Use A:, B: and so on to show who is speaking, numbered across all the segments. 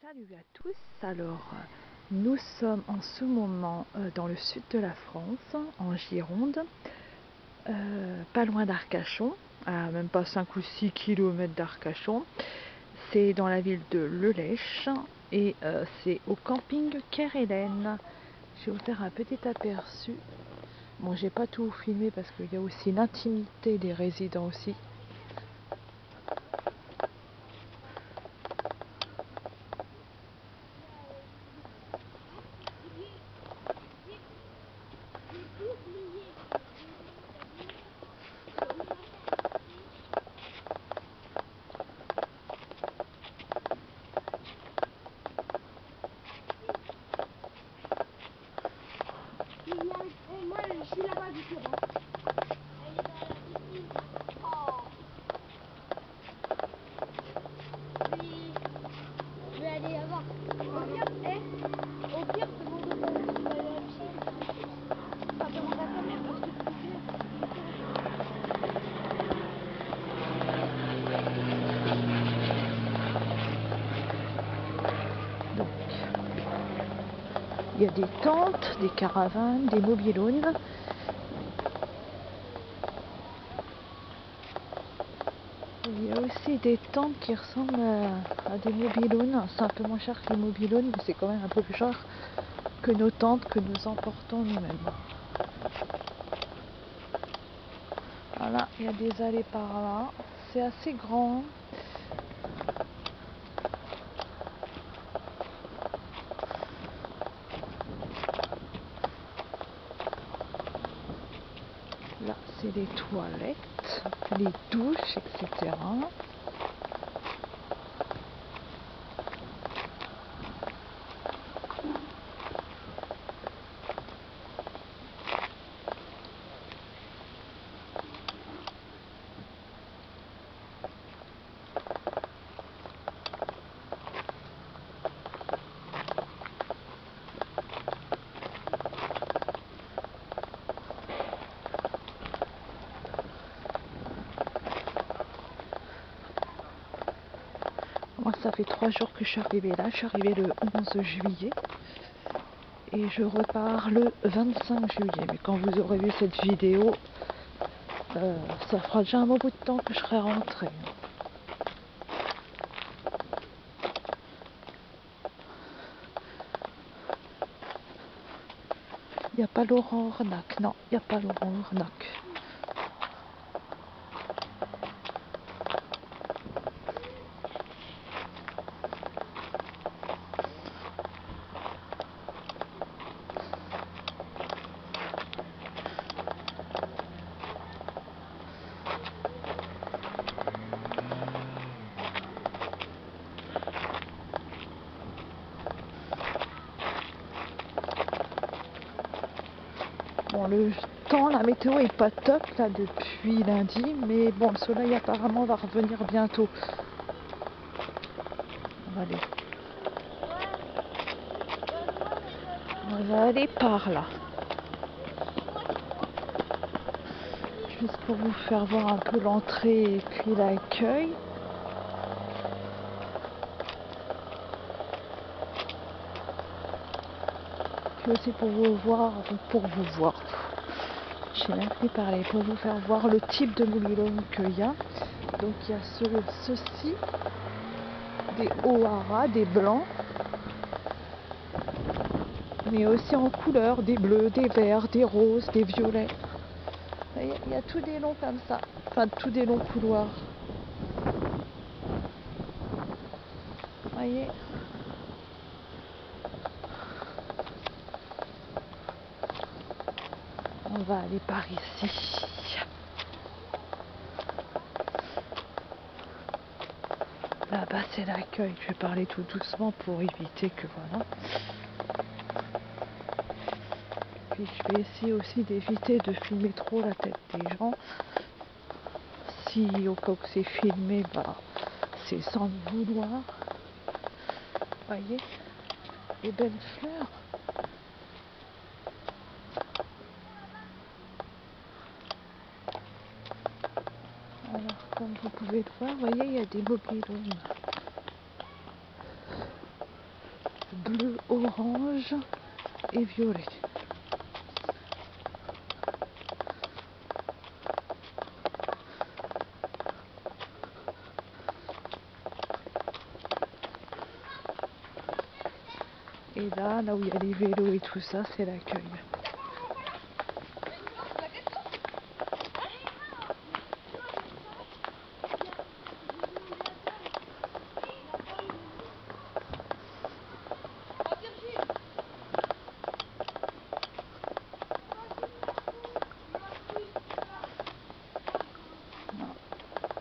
A: Salut à tous, alors nous sommes en ce moment dans le sud de la France, en Gironde, pas loin d'Arcachon, à même pas 5 ou 6 km d'Arcachon. C'est dans la ville de Lelèche et c'est au camping Kerhélène. Je vais vous faire un petit aperçu. Bon, j'ai pas tout filmé parce qu'il y a aussi l'intimité des résidents aussi.
B: Moi, je suis là-bas du coup. Elle est dans la piscine. Oh. Je vais aller là-bas. Au pire, demande au père si tu vas aller à la piscine. Enfin, demande à ta mère parce que tu veux.
A: Donc, il y a des tentes, des caravanes, des mobil-homes. Il y a aussi des tentes qui ressemblent à des mobil-homes. C'est un peu moins cher que les mobil-homes, mais c'est quand même un peu plus cher que nos tentes que nous emportons nous-mêmes. Voilà, il y a des allées par là. C'est assez grand. Là, c'est les toilettes, les douches, etc. Moi, ça fait 3 jours que je suis arrivée là. Je suis arrivée le 11 juillet. Et je repars le 25 juillet. Mais quand vous aurez vu cette vidéo, ça fera déjà un bon bout de temps que je serai rentrée. Il n'y a pas Laurent Ornac. Non, il n'y a pas Laurent Ornac. Bon, le temps, la météo est pas top là depuis lundi, mais bon, le soleil apparemment va revenir bientôt. Allez. On va aller par là. Juste pour vous faire voir un peu l'entrée et puis l'accueil. Puis aussi pour vous voir, j'ai même plus parlé, pour vous faire voir le type de mobil-home qu'il y a. Donc il y a ceux-ci, des Ohara, des blancs, mais aussi en couleur, des bleus, des verts, des roses, des violets. Il y a tous des longs comme ça, enfin tous des longs couloirs. Voyez. On va aller par ici. Là-bas c'est l'accueil. Je vais parler tout doucement pour éviter que voilà. Puis je vais essayer aussi d'éviter de filmer trop la tête des gens. Si au cas où c'est filmé, bah c'est sans le vouloir. Voyez, les belles fleurs. Alors comme vous pouvez le voir, voyez, il y a des mobil-homes. bleu, orange et violet. Et là où il y a les vélos et tout ça, c'est l'accueil.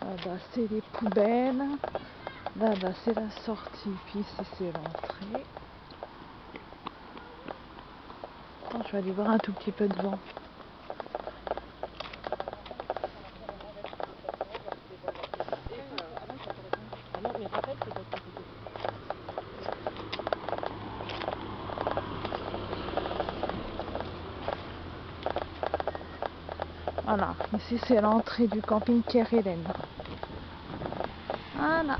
A: Là-bas, c'est les poubelles. Là-bas, c'est la sortie. Puis ici, c'est l'entrée. Je vais aller voir un tout petit peu devant. Voilà, ici c'est l'entrée du camping Kerguelen. Voilà.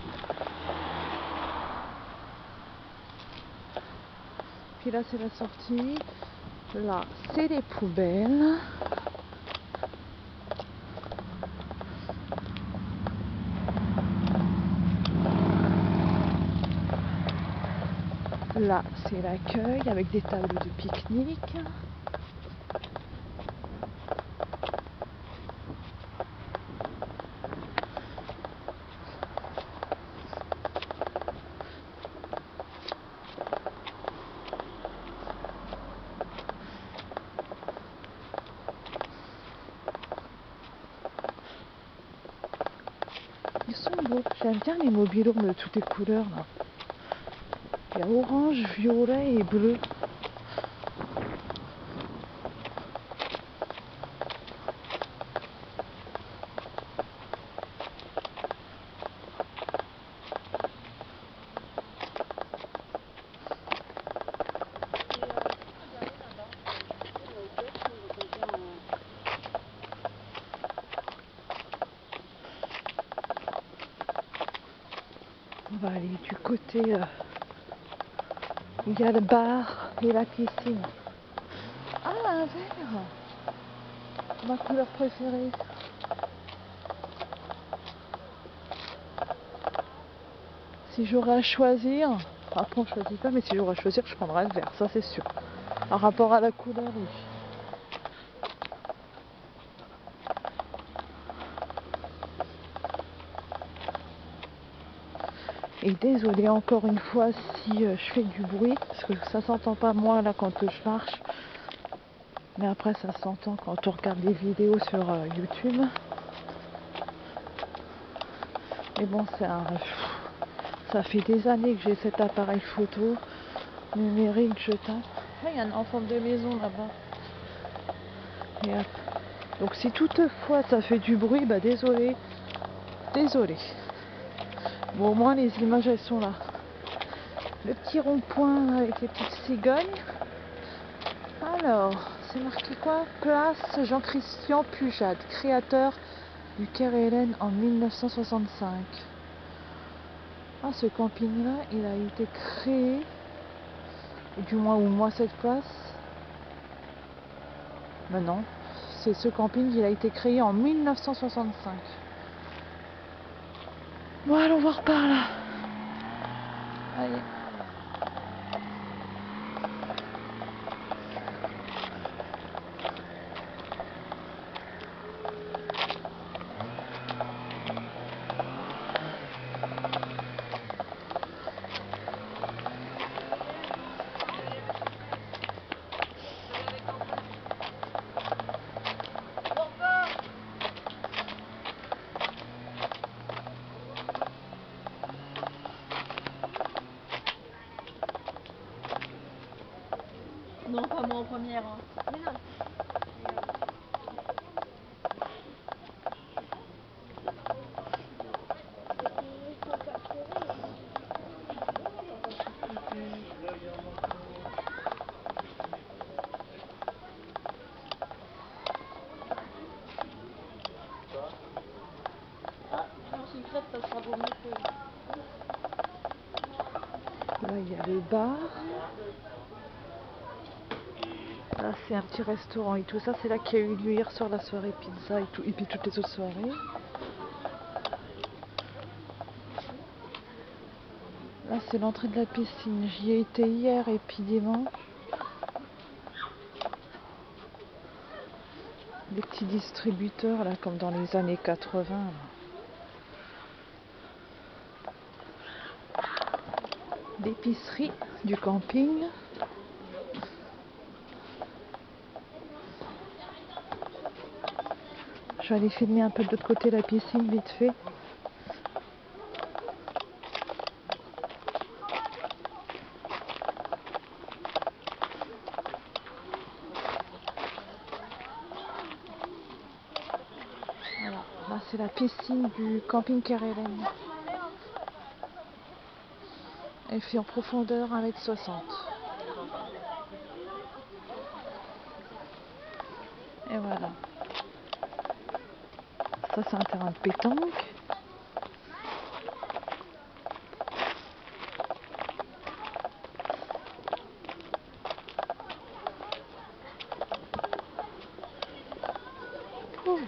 A: Puis là c'est la sortie. Là c'est les poubelles. Là c'est l'accueil avec des tables de pique-nique. Ils sont beaux. J'aime bien les mobil-homes de toutes les couleurs là. Il y a orange, violet et bleu. On va aller du côté où il y a le bar et la piscine. Ah, un verre! Ma couleur préférée. Si j'aurais à choisir, après on choisit pas, mais si j'aurais à choisir, je prendrais le vert, ça c'est sûr. Par rapport à la couleur, oui. Et désolé encore une fois si je fais du bruit, parce que ça s'entend pas moi là quand je marche. Mais après ça s'entend quand on regarde des vidéos sur YouTube. Mais bon, ça fait des années que j'ai cet appareil photo numérique jetable. Ah, il y a un enfant de maison là-bas. Donc si toutefois ça fait du bruit, bah désolé. Bon, au moins les images elles sont là. Le petit rond-point avec les petites cigognes. Alors, c'est marqué quoi? Place Jean-Christian Pujade, créateur du Kerguelen en 1965. Ah, ce camping-là, il a été créé, du moins ou moi cette place. Ben non, c'est ce camping, il a été créé en 1965. Bon, allons voir par là. Allez.
B: Non, pas moi en première. Hein. Mais non. Non, c'est une crêpe, ça sera vaut mieux que...
A: Là, il y a le bar. Là, c'est un petit restaurant et tout ça. C'est là qu'il y a eu lieu hier soir la soirée pizza et tout. Et puis toutes les autres soirées. Là, c'est l'entrée de la piscine. J'y ai été hier et puis dimanche. Des petits distributeurs, là, comme dans les années 80. Là. L'épicerie du camping. Je vais aller filmer un peu de l'autre côté la piscine vite fait. Voilà, là c'est la piscine du camping Kerelen. Elle fait en profondeur 1,60 m. Et voilà. Ça c'est un terrain de pétanque. Ouh.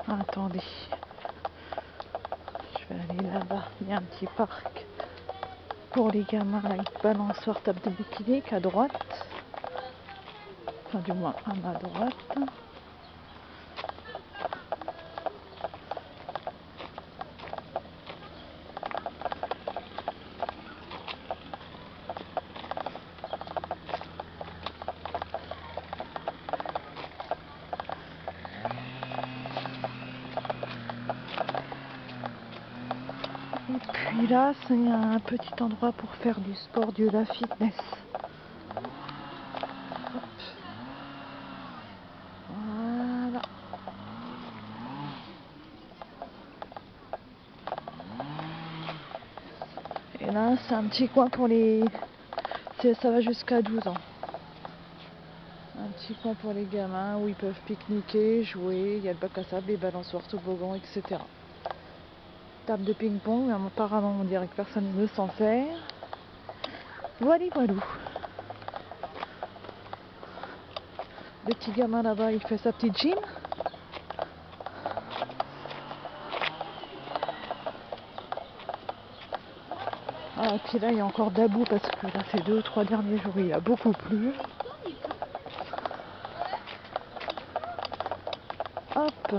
A: Attendez, je vais aller là-bas. Il y a un petit parc pour les gamins avec balançoire, table de pique-nique à droite. Enfin, du moins à ma droite. Et puis là, c'est un petit endroit pour faire du sport, de la fitness. Hop. Voilà. Et là, c'est un petit coin pour les... Ça va jusqu'à 12 ans. Un petit coin pour les gamins où ils peuvent pique-niquer, jouer. Il y a le bac à sable, les balançoires, toboggans, etc. Table de ping-pong, mais apparemment on dirait que personne ne s'en sert. Voilà, voilou. Le petit gamin là-bas, il fait sa petite gym. Ah, et puis là, il y a encore de la boue parce que là, ces 2 ou 3 derniers jours, il a beaucoup plu. Hop.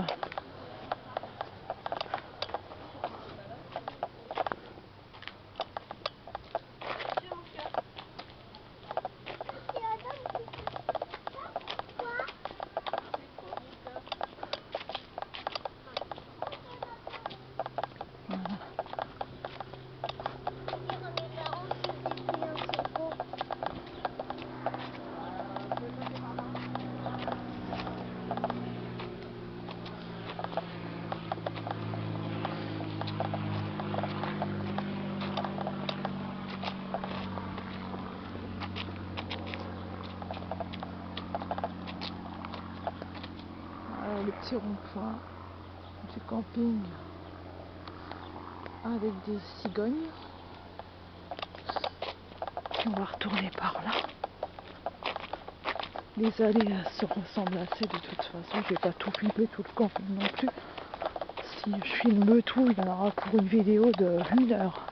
A: Le petit rond-point du camping avec des cigognes. Puis on va retourner par là. Les allées se ressemblent assez de toute façon. Je vais pas tout filmer, tout le camping non plus. Si je filme tout, il y en aura pour une vidéo de 1 heure.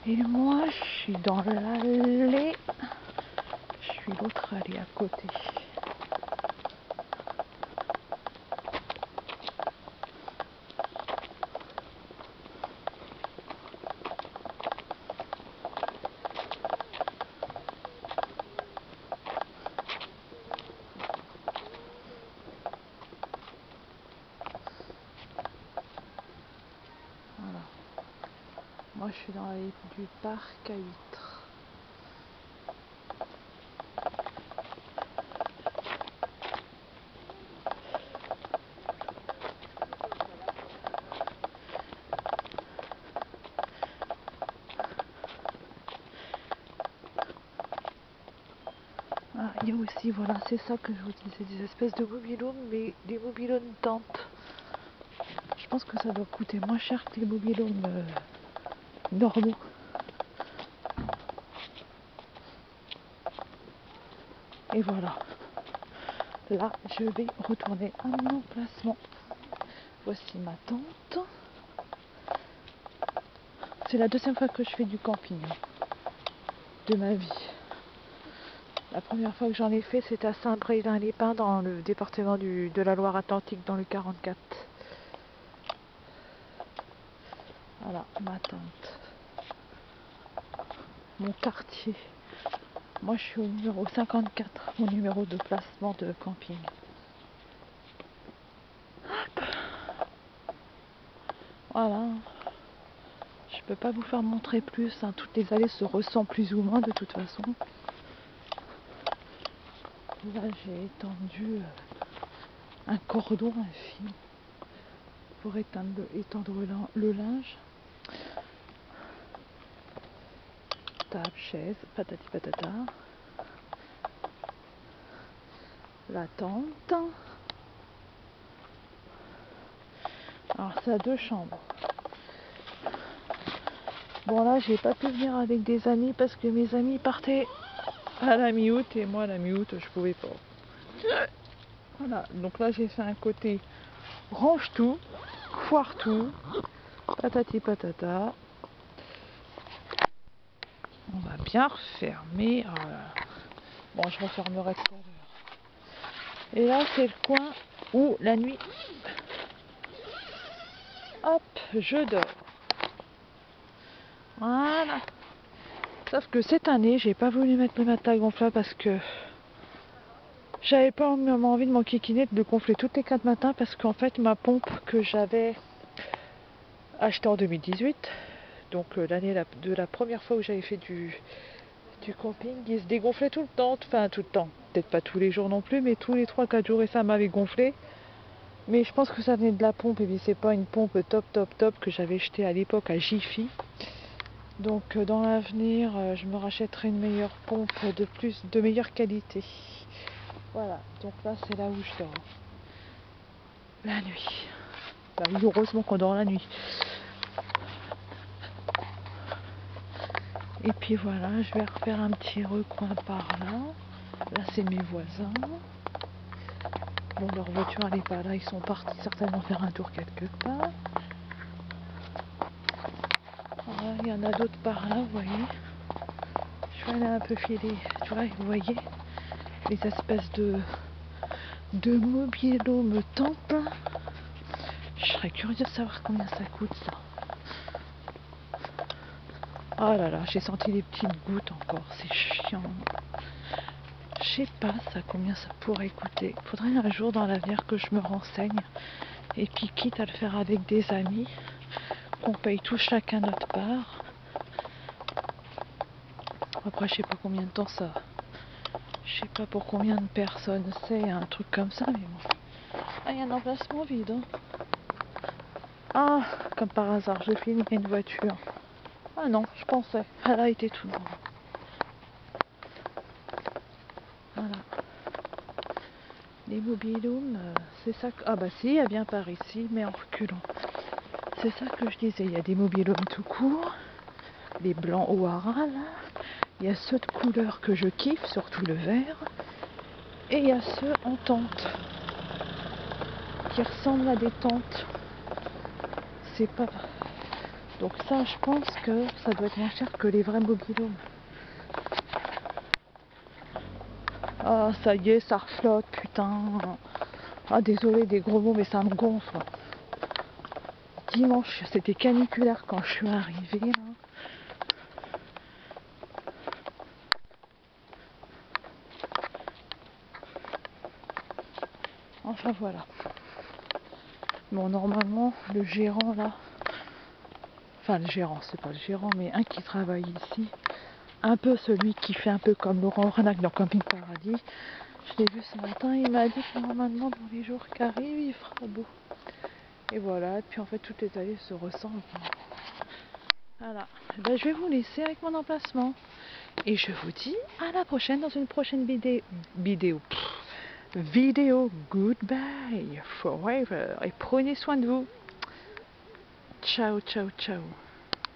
A: Et moi, je suis dans l'allée. Je suis l'autre allée à côté. Voilà. Moi, je suis dans l'allée du parc à huîtres. Ah, il y a aussi, voilà, c'est ça que je vous disais, des espèces de mobil-homes, mais des mobil-homes tentes. Je pense que ça doit coûter moins cher que les mobil-homes normaux. Et voilà. Là, je vais retourner à mon emplacement. Voici ma tente. C'est la deuxième fois que je fais du camping de ma vie. La première fois que j'en ai fait, c'était à Saint-Brévin-les-Pins, dans le département de la Loire-Atlantique, dans le 44. Voilà, ma tente. Mon quartier. Moi, je suis au numéro 54, mon numéro de placement de camping. Hop. Voilà. Je peux pas vous faire montrer plus, hein. Toutes les allées se ressemblent plus ou moins de toute façon. Là, j'ai étendu un cordon, un fil, pour étendre le linge. Table, chaise, patati patata. La tente. Alors, c'est à 2 chambres. Bon, là, j'ai pas pu venir avec des amis parce que mes amis partaient à la mi-août et moi, à la mi-août, je pouvais pas. Voilà, donc là, j'ai fait un côté range tout, foire tout, patati patata. On va bien refermer. Bon, je refermerai tout à l'heure. Et là, c'est le coin où la nuit, hop, je dors. Voilà. Sauf que cette année, j'ai pas voulu mettre le matelas gonflable parce que j'avais pas envie de m'enquiquiner de le gonfler toutes les 4 matins parce qu'en fait, ma pompe que j'avais achetée en 2018, donc l'année de la première fois où j'avais fait du camping, il se dégonflait tout le temps, enfin tout le temps, peut-être pas tous les jours non plus, mais tous les 3-4 jours et ça m'avait gonflé. Mais je pense que ça venait de la pompe et puis c'est pas une pompe top que j'avais achetée à l'époque à Jiffy. Donc dans l'avenir, je me rachèterai une meilleure pompe de meilleure qualité. Voilà, donc là c'est là où je dors. La nuit. Bah oui, heureusement qu'on dort la nuit. Et puis voilà, je vais refaire un petit recoin par là. Là c'est mes voisins. Bon, leur voiture elle n'est pas là, ils sont partis certainement faire un tour quelque part. Voilà, il y en a d'autres par là, vous voyez. Je vais aller un peu filer. Tu vois, vous voyez les espèces de mobil-homes temples. Je serais curieuse de savoir combien ça coûte ça. Oh là là, j'ai senti les petites gouttes encore, c'est chiant. Je sais pas ça combien ça pourrait coûter. Faudrait un jour dans l'avenir que je me renseigne. Et puis quitte à le faire avec des amis, qu'on paye tous chacun notre part. Après je sais pas combien de temps ça. Je sais pas pour combien de personnes c'est un truc comme ça, mais bon. Ah, il y a un emplacement vide. Hein. Ah, comme par hasard, je finis une voiture. Ah non, je pensais. Elle a été tout droit. Voilà. Les mobil-homes, c'est ça que... Ah bah si, elle vient par ici, mais en reculant. C'est ça que je disais, il y a des mobil-homes tout court, les blancs au haras, là. Il y a ceux de couleur que je kiffe, surtout le vert. Et il y a ceux en tente, qui ressemblent à des tentes. C'est pas... Donc ça, je pense que ça doit être moins cher que les vrais mobil-homes. Ah, ça y est, ça reflotte, putain. Ah, désolé des gros mots, mais ça me gonfle. Dimanche, c'était caniculaire quand je suis arrivée, là. Enfin, voilà. Bon, normalement, le gérant, là... Enfin, le gérant, c'est pas le gérant, mais un qui travaille ici. Un peu celui qui fait un peu comme Laurent Renac dans Camping Paradis. Je l'ai vu ce matin, il m'a dit que normalement dans les jours qui arrivent, il fera beau. Et voilà, et puis en fait toutes les allées se ressemblent. Voilà, ben, je vais vous laisser avec mon emplacement. Et je vous dis à la prochaine dans une prochaine vidéo. Goodbye forever. Et prenez soin de vous. Ciao, ciao, ciao.